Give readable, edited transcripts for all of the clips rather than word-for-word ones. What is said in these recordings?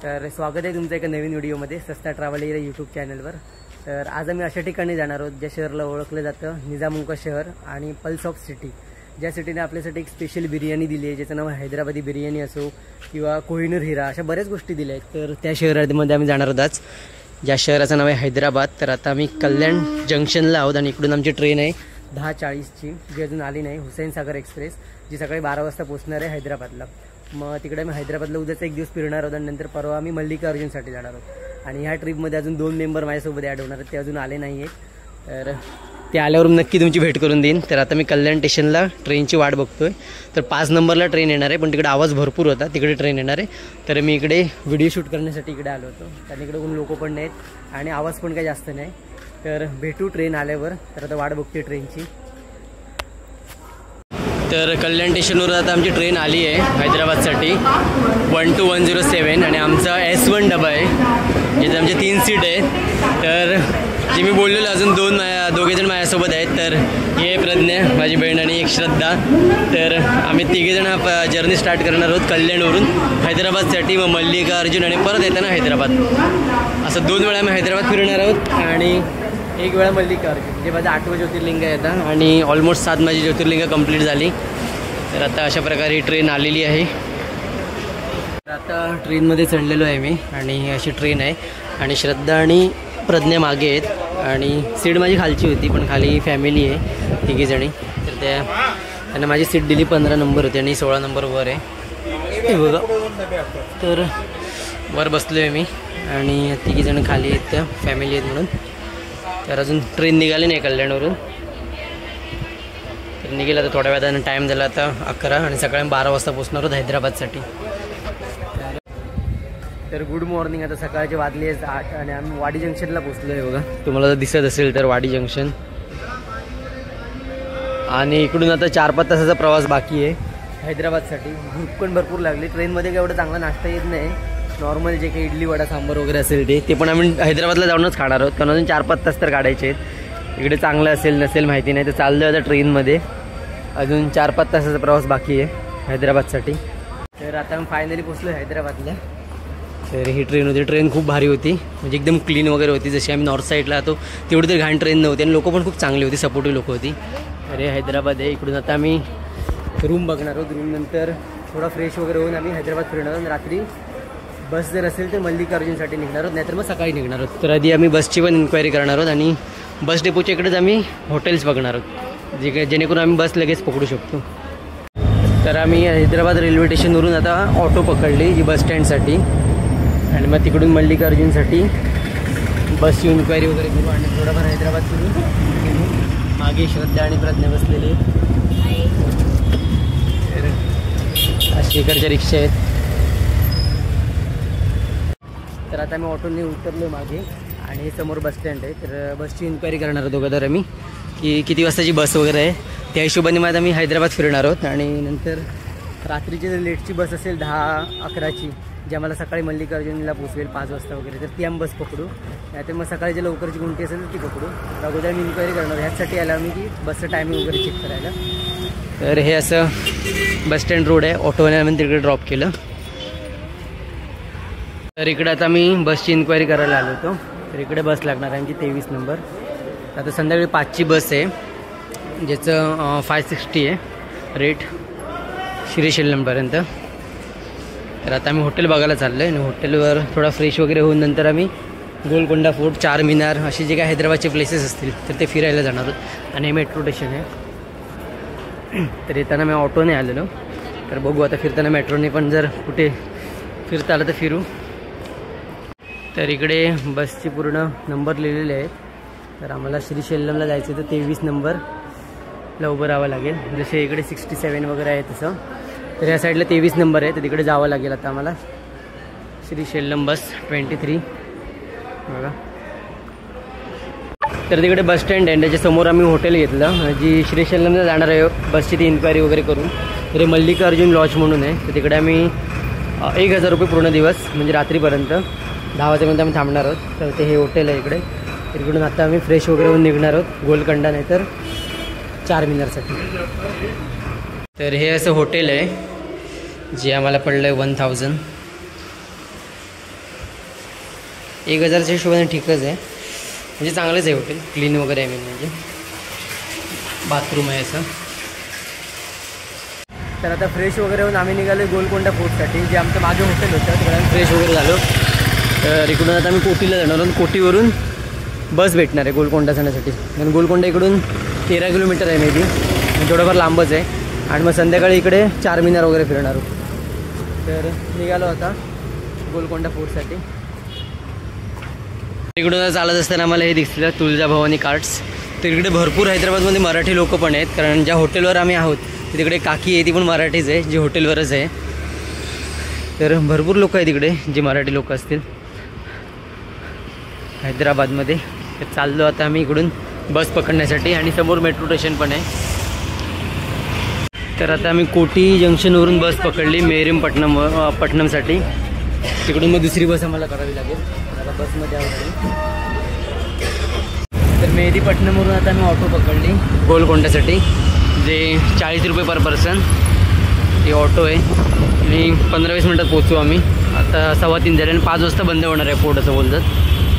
तर स्वागत आहे तुमचं एका नवीन व्हिडिओमध्ये सस्ता ट्रॅव्हल या यूट्यूब चॅनलवर। तर आज आम्ही अशा ठिकाणी जाणार आहोत ज्या शहराला ओळखलं जातं निजामुका शहर आणि पल्स ऑफ सिटी, ज्या सिटीने आपल्यासाठी एक स्पेशल बिर्याणी दिली आहे ज्याचं नाव हैदराबादी बिर्याणी असो किंवा कोहिनूर हिरा, अशा बऱ्याच गोष्टी दिल्या आहेत। तर त्या शहरामध्ये आम्ही जाणार आहोत आज, ज्या शहराचं नाव आहे हैदराबाद। तर आता आम्ही कल्याण जंक्शनला आहोत आणि इकडून आमची ट्रेन आहे 10:40ची, जी अजून आली नाही, हुसेन सागर एक्सप्रेस, जी सकाळी 12 वाजता पोहोचणार आहे हैदराबादला। मग तिकडे आम्ही हैदराबादला उद्याचा एक दिवस फिरणार आहोत आणि नंतर परवा आम्ही मल्लिकार्जुनसाठी जाणार आहोत। आणि ह्या ट्रिपमध्ये अजून 2 मेंबर माझ्यासोबत ॲड होणार आहेत, ते अजून आले नाही आहेत। तर ते आल्यावरून नक्की तुमची भेट करून देईन। तर आता मी कल्याण स्टेशनला ट्रेनची वाट बघतोय। तर 5 नंबरला ट्रेन येणार आहे, पण तिकडे आवाज भरपूर होता, तिकडे ट्रेन येणार आहे। तर मी इकडे व्हिडिओ शूट करण्यासाठी इकडे आलो होतो, कारण इकडे कोण लोक पण नाहीत आणि आवाज पण काही जास्त नाही। तर भेटू ट्रेन आल्यावर। तर आता वाट बघते ट्रेनची। तर कल्याण स्टेशनवर आता आमची ट्रेन आली आहे हैदराबादसाठी 12107 आणि आमचा S1 डबा आहे, जिथे आमचे 3 सीट आहेत। तर जे मी बोललेलो अजून दोघेजण माझ्यासोबत आहेत। तर हे प्रज्ञा माझी बहीण आणि एक श्रद्धा। तर आम्ही तिघेजण जर्नी स्टार्ट करणार आहोत कल्याणवरून हैदराबादसाठी, मग मल्लिकार्जुन आणि परत येताना हैदराबाद। असं 2 वेळा आम्ही हैदराबाद फिरणार आहोत आणि 1 वेळा मल्लिकार्जुन, जे माझं 8वं ज्योतिर्लिंग आहे आता, आणि ऑलमोस्ट 7 माझी ज्योतिर्लिंग कंप्लीट झाली। तर आता अशा प्रकारे ट्रेन आलेली आहे। तर आता ट्रेनमध्ये चढलेलो आहे मी आणि अशी ट्रेन आहे आणि श्रद्धा आणि प्रज्ञा मागे आहेत आणि सीट माझी खालची होती, पण खाली फॅमिली आहे 3 जणी। तर त्यांना माझी सीट दिली 15 नंबर होती आणि 16 नंबर वर आहे, हे बघा। तर वर बसलो आहे मी आणि 3 जण खाली आहेत, त्या फॅमिली आहेत म्हणून। तर अजून ट्रेन निघाली नाही कल्याणवरून, तर निघेल आता थोड्या वेळानं। टाईम झाला आता 11 आणि सकाळी 12 वाजता पोहोचणार आहोत हैदराबादसाठी। तर गुड मॉर्निंग। आता सकाळचे वाजले 8 आणि आम्ही वाडी जंक्शनला पोहोचलो आहे, बघा तुम्हाला जर दिसत असेल तर वाडी जंक्शन। आणि इकडून आता 4-5 तासाचा प्रवास बाकी आहे हैदराबादसाठी। भूक पण भरपूर लागली, ट्रेनमध्ये काही एवढं चांगला नाश्ता येत नाही, नॉर्मल जे काही इडली वडा सांबार वगैरे असेल ते पण आम्ही हैदराबादला जाऊनच खाणार आहोत, कारण अजून 4-5 तास तर काढायचे आहेत। इकडे चांगलं असेल नसेल माहिती नाही। तर चाललं आता ट्रेनमध्ये, अजून 4-5 तासाचा प्रवास बाकी आहे हैदराबादसाठी। तर आता आम्ही फायनली पोचलो हैदराबादला। तर ही ट्रेन होती, ट्रेन खूप भारी होती, म्हणजे एकदम क्लीन वगैरे होती। जशी आम्ही नॉर्थ साईडला होतो तेवढी तरी घाण ट्रेन नव्हती आणि लोक पण खूप चांगली होती, सपोर्टिव्ह लोक होती। तर हे हैदराबाद आहे। इकडून आता आम्ही रूम बघणार आहोत, रूम नंतर थोडा फ्रेश वगैरे होऊन आम्ही हैदराबाद फिरणार आहोत। रात्री बस जर असेल तर मल्लिकार्जुनसाठी निघणार आहोत, नाहीतर मग सकाळी निघणार आहोत। तर आधी आम्ही बसची पण इन्क्वायरी करणार आहोत आणि बस डेपोच्या इकडेच आम्ही हॉटेल्स बघणार आहोत, जेणेकरून आम्ही बस लगेच पकडू शकतो। तर आम्ही हैदराबाद रेल्वे स्टेशनवरून आता ऑटो पकडली जी बस स्टँडसाठी, आणि मग तिकडून मल्लिकार्जुनसाठी बसची इन्क्वायरी वगैरे करू आणि थोडाफार हैदराबाद फिरून मागे श्रद्धा आणि प्रज्ञा बसलेले। अशी इकडच्या रिक्षा आहेत। तर आता आम्ही ऑटोने उतरलो मागे आणि समोर बस स्टँड आहे। तर बसची इन्क्वायरी करणार आहोत अगोदर आम्ही, की किती वाजताची बस वगैरे आहे, त्या हिशोबाने मग आम्ही हैदराबाद फिरणार आहोत। आणि नंतर रात्रीची जर लेटची बस असेल 10-11ची, जी आम्हाला सकाळी मल्लिकार्जुनला पोचवेल 5 वाजता वगैरे, तर ती आम्ही बस पकडू, नाहीतर मग सकाळी जे लवकरची कोणती असेल ती पकडू। तर अगोदर आम्ही इन्क्वायरी करणार, ह्याचसाठी आला आम्ही की बसचं टायमिंग वगैरे चेक करायला। तर हे असं बस स्टँड रोड आहे, ऑटोने आम्ही तिकडे ड्रॉप केलं। तर इकडे आता मी बसची इन्क्वायरी करायला आलो होतो। तर इकडे बस लागणार आहे आमची 23 नंबर। आता संध्याकाळी 5ची बस आहे, ज्याचं 560 आहे रेट श्रीशैल्यमपर्यंत। तर आता आम्ही हॉटेल बघायला चाललो आहे आणि हॉटेलवर थोडा फ्रेश वगैरे होऊन नंतर आम्ही गोलकोंडा फोर्ट, चार मिनार, असे जे काही हैदराबादचे प्लेसेस असतील तर ते फिरायला जाणार आहोत। आणि हे मेट्रो स्टेशन आहे। तर येताना मी ऑटोने आलेलो, तर बघू आता फिरताना मेट्रोने पण जर कुठे फिरता आलं तर फिरू। तर इकडे बसची पूर्ण नंबर लिहिलेले आहेत। तर आम्हाला श्रीशैल्यमला जायचं तर 23 नंबरला उभं राहावं लागेल, जसे इकडे 67 वगैरे आहे तसं। तर या साईडला 23 नंबर आहे, तर तिकडे जावं लागेल आता आम्हाला। श्रीशैल्यम बस 23 बघा। तर तिकडे बस स्टँड आहे, त्याच्यासमोर आम्ही हॉटेल घेतलं, जी श्रीशैल्यमला जाणार आहे बसची ती इन्क्वायरी वगैरे करून। तर हे मल्लिकार्जुन लॉज म्हणून आहे, तर तिकडे आम्ही 1000 रुपये पूर्ण दिवस, म्हणजे रात्रीपर्यंत 10 वाजेपर्यंत आम्ही थांबणार आहोत। तर ते हे हॉटेल आहे इकडे। तिकडून आता आम्ही फ्रेश वगैरे होऊन निघणार आहोत गोलकोंडा नाहीतर चार मिनारसाठी। तर हे असं हॉटेल आहे जे आम्हाला पडलं आहे 1000। 1000च्या हिशोबाने ठीकच आहे, म्हणजे चांगलंच आहे हॉटेल, क्लीन वगैरे आहे, मेन म्हणजे बाथरूम आहे असं. तर आता फ्रेश वगैरे होऊन आम्ही निघालो गोलकोंडा फोर्टसाठी, जे आमचं मागे हॉटेल होतं तिकडे फ्रेश वगैरे झालो. तर इकडून आता आम्ही कोटीला जाणार आहोत. कोटीवरून बस भेटणार आहे गोलकोंडा जाण्यासाठी, कारण गोलकोंडा इकडून 13 किलोमीटर आहे मे बी, थोडंफार लांबच आहे. आणि मग संध्याकाळी इकडे चारमिनार वगैरे फिरणार आहोत. तर निघालो आता गोलकोंडा फोर्टसाठी. इकडून चालत असताना आम्हाला हे दिसलं तुळजाभवानी कार्ट्स. तर इकडे भरपूर हैदराबादमध्ये मराठी लोक पण आहेत, कारण ज्या हॉटेलवर आम्ही आहोत तिकडे काकी आहे, ती पण मराठीच आहे, जी हॉटेलवरच आहे. तर भरपूर लोक आहेत तिकडे जे मराठी लोक असतील हैदराबादमध्ये. तर चाललो आता आम्ही इकडून बस पकडण्यासाठी, आणि समोर मेट्रो स्टेशन पण आहे. तर आता आम्ही कोटी जंक्शनवरून बस पकडली पट्टणमसाठी. तिकडून मग दुसरी बस आम्हाला करावी लागेल. आता बसमध्ये आहोत. तर मेहदीपट्टणमवरून आता आम्ही ऑटो पकडली गोलकोंड्यासाठी, जे 40 रुपये पर पर्सन ही ऑटो आहे. आणि 15-20 मिनटात पोहोचू आम्ही. आता 2:15 झाले आणि 5 वाजता बंद होणार आहे फोर्ट असं बोलतात,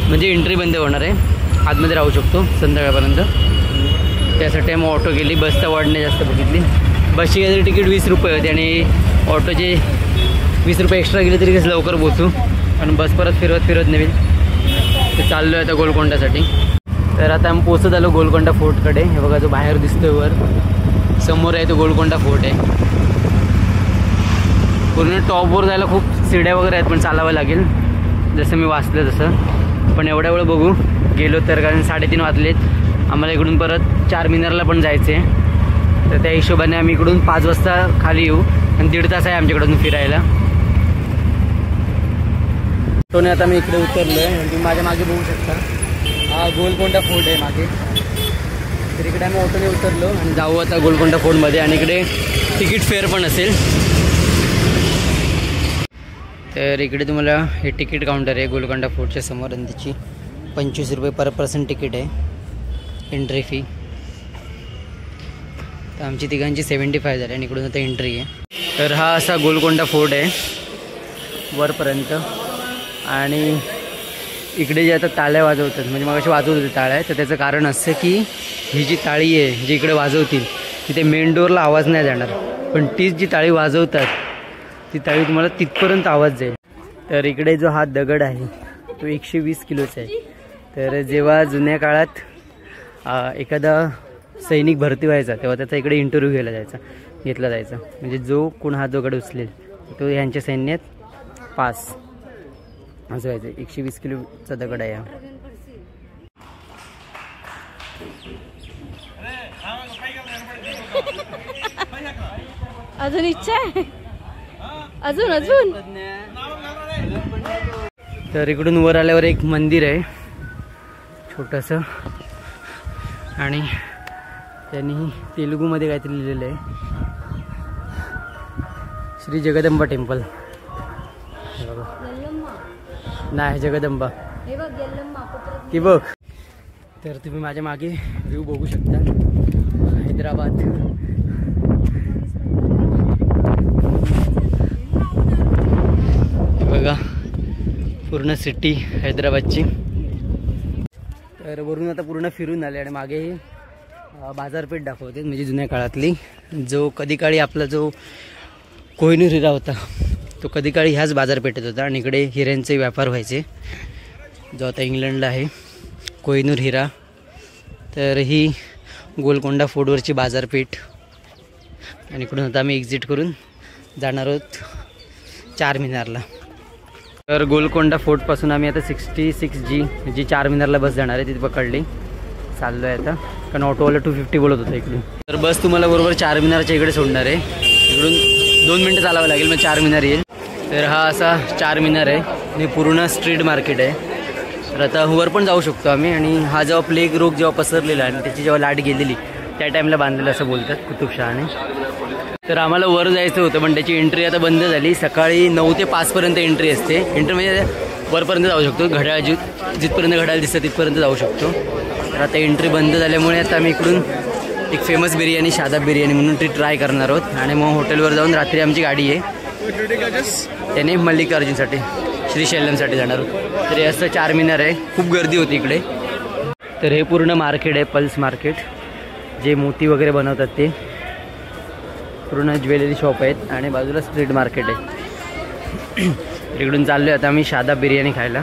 म्हणजे एंट्री बंद होणार आहे, आतमध्ये राहू शकतो संध्याकाळपर्यंत. त्यासाठी मग ऑटो गेली, बसचा वाढ नाही जास्त बघितली. बसची काहीतरी तिकीट 20 रुपये होते, आणि ऑटोचे 20 रुपये एक्स्ट्रा गेले तरी कसं लवकर पोचू, आणि बस परत फिरत नवीन. तर चाललो आहे आता गोलकोंडासाठी. तर आता आम्ही पोचत आलो गोलकोंडा फोर्टकडे. हे बघा जो बाहेर दिसतोय वर समोर आहे तो गोलकोंडा फोर्ट आहे. पूर्ण टॉपवर जायला खूप सीड्या वगैरे आहेत, पण चालावं लागेल जसं मी वाचलं तसं. पण एवढ्या वेळ बघू गेलो तर, कारण 3:30 वाजलेत. आम्हाला इकडून परत चारमिनारला पण जायचं आहे. तर त्या हिशोबाने आम्ही इकडून 5 वाजता खाली येऊ, आणि 1.5 तास आहे आमच्याकडून फिरायला. तो आता मी इकडे उतरलो आहे, तुम्ही माझ्या मागे बघू शकता हा गोलकोंडा फोर्ट आहे मागे. तर इकडे आम्ही ऑटोने उतरलो आणि जाऊ आता गोलकोंडा फोर्टमध्ये. आणि इकडे तिकीट फेअर पण असेल. तर इकडे तुम्हाला हे तिकीट काउंटर आहे गोलकोंडा फोर्टच्या समोर, आणि त्याची 25 रुपये पर पर्सन तिकीट आहे एंट्री फी. तर आमची तिघांची 75 झाली, आणि इकडून आता एंट्री आहे. तर हा असा गोलकोंडा फोर्ट आहे वरपर्यंत. आणि इकडे जे आता टाळ्या वाजवतात, म्हणजे मग अशी वाजवत होते टाळ्या, तर त्याचं कारण असं की ही जी टाळी आहे जी इकडे वाजवतील तिथे मेन डोअरला आवाज नाही जाणार, पण तीच जी टाळी वाजवतात ती टाळी तुम्हाला तिथपर्यंत आवाज जाईल. तर इकडे जो हा दगड आहे तो 120 किलोचा आहे. तर जेव्हा जुन्या काळात एखादा सैनिक भरती व्हायचा तेव्हा त्याचा इकडे इंटरव्ह्यू घेतला जायचा, म्हणजे जो कोण हा दगड उचलेल तो ह्यांच्या सैन्यात पास असं व्हायचं. 120 किलोचा दगड आहे हा. अजून इच्छा आहे, अजून तर इकडून वर आल्यावर एक मंदिर आहे छोटंसं, आणि त्यांनी तेलुगूमध्ये काहीतरी लिहिलेलं आहे, श्री जगदंबा टेम्पल. नाही जगदंबा ती बघ. तर तुम्ही माझ्या मागे व्ह्यू बघू शकता हैदराबाद. बघा पूर्ण सिटी हैदराबादची. तर वरून आता पूर्ण फिरून आले, आणि मागे बाजारपेठ दाखवते, म्हणजे जुन्या काळातली, जो कधी काळी आपला जो कोहिनूर हिरा होता तो कधी काळी ह्याच बाजारपेठेत होता. आणि इकडे हिऱ्यांचे व्यापार व्हायचे, जो आता इंग्लंडला आहे कोहिनूर हिरा. तर ही गोलकोंडा फोर्टवरची बाजारपेठ. आणि इकडून आता आम्ही एक्झिट करून जाणार आहोत चारमिनारला. तर गोलकोंडा फोर्टपासून आम्ही आता 66G जी चारमिनारला बस जाणार आहे तिथे पकडली. चाललो आहे आता, कारण ऑटोवाला 250 बोलत होता इकडून. तर बस तुम्हाला बरोबर चारमिनारच्या इकडे सोडणार आहे. इकडून 2 मिनटं चालावं लागेल, मग चारमिनार येईल. तर हा असा चारमिनार आहे, आणि पूर्ण स्ट्रीट मार्केट आहे. तर आता वर पण जाऊ शकतो आम्ही. आणि हा जेव्हा प्लेग रोग जेव्हा पसरलेला आणि त्याची जेव्हा लाट गेलेली त्या टाईमला बांधलेलं असं बोलतात कुतुबशहाने. तर आम्हाला वर जायचं होतं, पण त्याची एंट्री आता बंद झाली. सकाळी 9 ते 5 पर्यंत एंट्री असते. एंट्री म्हणजे वरपर्यंत जाऊ शकतो, घड्याळ जिथपर्यंत घड्याळ दिसतं तिथपर्यंत जाऊ शकतो. तर आता एंट्री बंद झाल्यामुळे आता आम्ही इकडून एक फेमस बिर्याणी शादाब बिर्याणी म्हणून ती ट्राय करणार आहोत. आणि मग हॉटेलवर जाऊन रात्री आमची गाडी आहे त्याने मल्लिकार्जुनसाठी श्रीशैल्यमसाठी जाणार आहोत. तर हे असं चारमिनार आहे, खूप गर्दी होती इकडे. तर हे पूर्ण मार्केट आहे, पल्स मार्केट, जे मोती वगैरे बनवतात ते. पूर्ण ज्वेलरी शॉप आहेत आणि बाजूला स्ट्रीट मार्केट आहे. इकडून चाललो आहे आता आम्ही शादाब बिर्याणी खायला.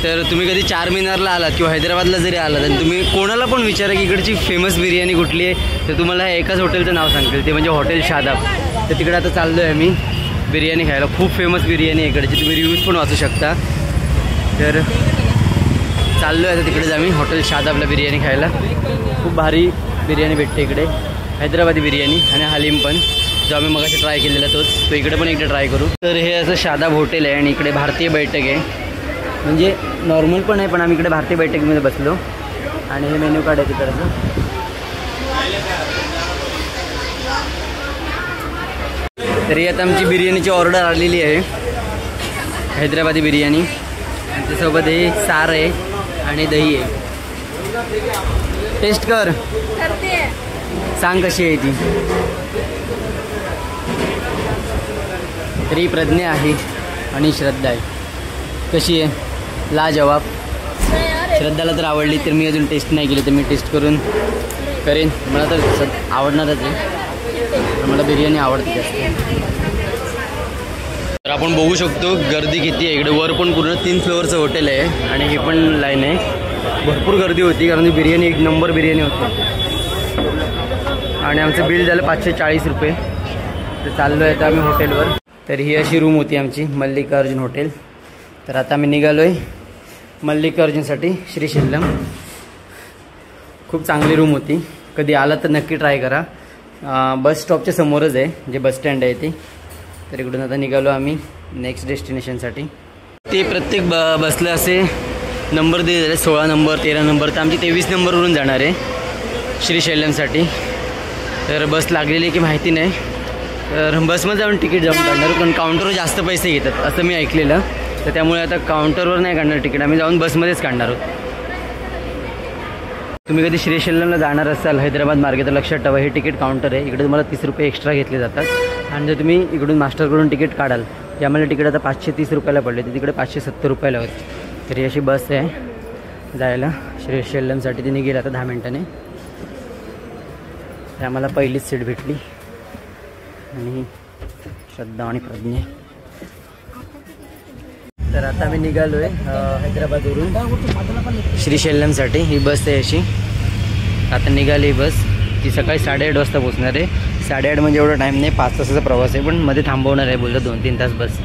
तर तुम्ही कधी चारमिनारला आलात किंवा हैदराबादला जरी आलात आणि तुम्ही कोणाला पण विचारा की इकडची फेमस बिर्याणी कुठली आहे, तर तुम्हाला एकाच हॉटेलचं नाव सांगतील, ते म्हणजे हॉटेल शादाब. तर तिकडे आता चाललो आहे मी बिर्याणी खायला. खूप फेमस बिर्याणी आहे इकडची, तुम्ही रिव्ह्यूज पण वाचू शकता. तर चाललो आहे आता तिकडेच आम्ही हॉटेल शादाबला बिर्याणी खायला. खूप भारी बिर्याणी भेटते इकडे, हैदराबादी बिर्याणी आणि हलीम पण, जो आम्ही मगाशी ट्राय केलेला तोच. तो इकडे पण एकदा ट्राय करू. तर हे असं शादाब हॉटेल आहे आणि इकडे भारतीय बैठक आहे, म्हणजे नॉर्मल पण आहे, पण आम्ही इकडे भारतीय बैठकीमध्ये बसलो. आणि हे मेन्यू कार्ड आहे तिकडचं. तरी आता आमची बिर्याणीची ऑर्डर आलेली आहे, हैदराबादी बिर्याणी. आणि त्यासोबत हे सार आहे आणि दही आहे. टेस्ट कर, सांग कशी आहे ती. तरी प्रज्ञा आहे आणि श्रद्धा आहे. कशी आहे? लाजवाब. श्रद्धाला तर आवडली, तर मी अजून टेस्ट नाही केली, तर मी टेस्ट करून करेन. मला तर आवडणारच आहे, मला बिर्याणी आवडते जास्त. तर आपण बघू शकतो गर्दी किती आहे इकडे. वर पण पूर्ण 3 फ्लोअरचं हॉटेल आहे आणि ही पण लाईन आहे. भरपूर गर्दी होती कारण बिर्याणी एक नंबर बिर्याणी होती. आणि आमचं बिल झालं 540 रुपये. तर चाललो आहे आता आम्ही हॉटेलवर. तर ही अशी रूम होती आमची, मल्लिकार्जुन हॉटेल. तर आता आम्ही निघालो आहे मल्लिकार्जुनसाठी, श्रीशैल्यम. खूप चांगली रूम होती, कधी आला तर नक्की ट्राय करा. बस स्टॉपच्या समोरच आहे, जे बस स्टँड आहे ते. तर इकडून आता निघालो आम्ही नेक्स्ट डेस्टिनेशनसाठी. ते प्रत्येक बसला असे नंबर दिले झाले, 16 नंबर 13 नंबर. तर आमची 23 नंबरवरून जाणार आहे श्रीशैल्यमसाठी. तर बस लागलेली की माहिती नाही, तर बसमध्ये जाऊन तिकीट जाऊन काढणार, कारण काउंटरवर जास्त पैसे घेतात असं मी ऐकलेलं. तर त्यामुळे आता काउंटरवर नाही काढणार तिकीट, आम्ही जाऊन बसमध्येच काढणार आहोत. तुम्ही कधी श्रीशैल्यमला जाणार असाल हैदराबाद मार्गे तर लक्षात ठेवा, हे तिकीट काउंटर आहे. इकडे तुम्हाला 30 रुपये एक्स्ट्रा घेतले जातात. आणि जर तुम्ही इकडून मास्टरकडून तिकीट काढाल, यामध्ये तिकीट आता 530 रुपयाला पडले, तर तिकडे 570 रुपयाला होते. तर ही अशी बस आहे जायला श्रीशैल्यमसाठी. ती निघेल आता 10 मिनिटांनी. आम्हाला पहिलीच सीट भेटली. आणि श्रद्धा आणि प्रज्ञा. तर आता आम्ही निघालो आहे हैदराबादवरून श्रीशैल्यमसाठी. ही बस आहे अशी. आता निघाली बस, ती सकाळी 8:30 वाजता पोचणार आहे. 8:30 म्हणजे एवढा टाईम नाही, 5 तासाचा प्रवास आहे, पण मध्ये थांबवणार आहे बोललं 2-3 तास बस.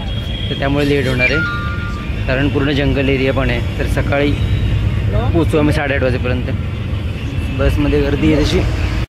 तर त्यामुळे लेट होणार आहे, कारण पूर्ण जंगल एरिया पण आहे. तर सकाळी पोचू आम्ही 8:30 वाजेपर्यंत. बसमध्ये गर्दी आहे तशी.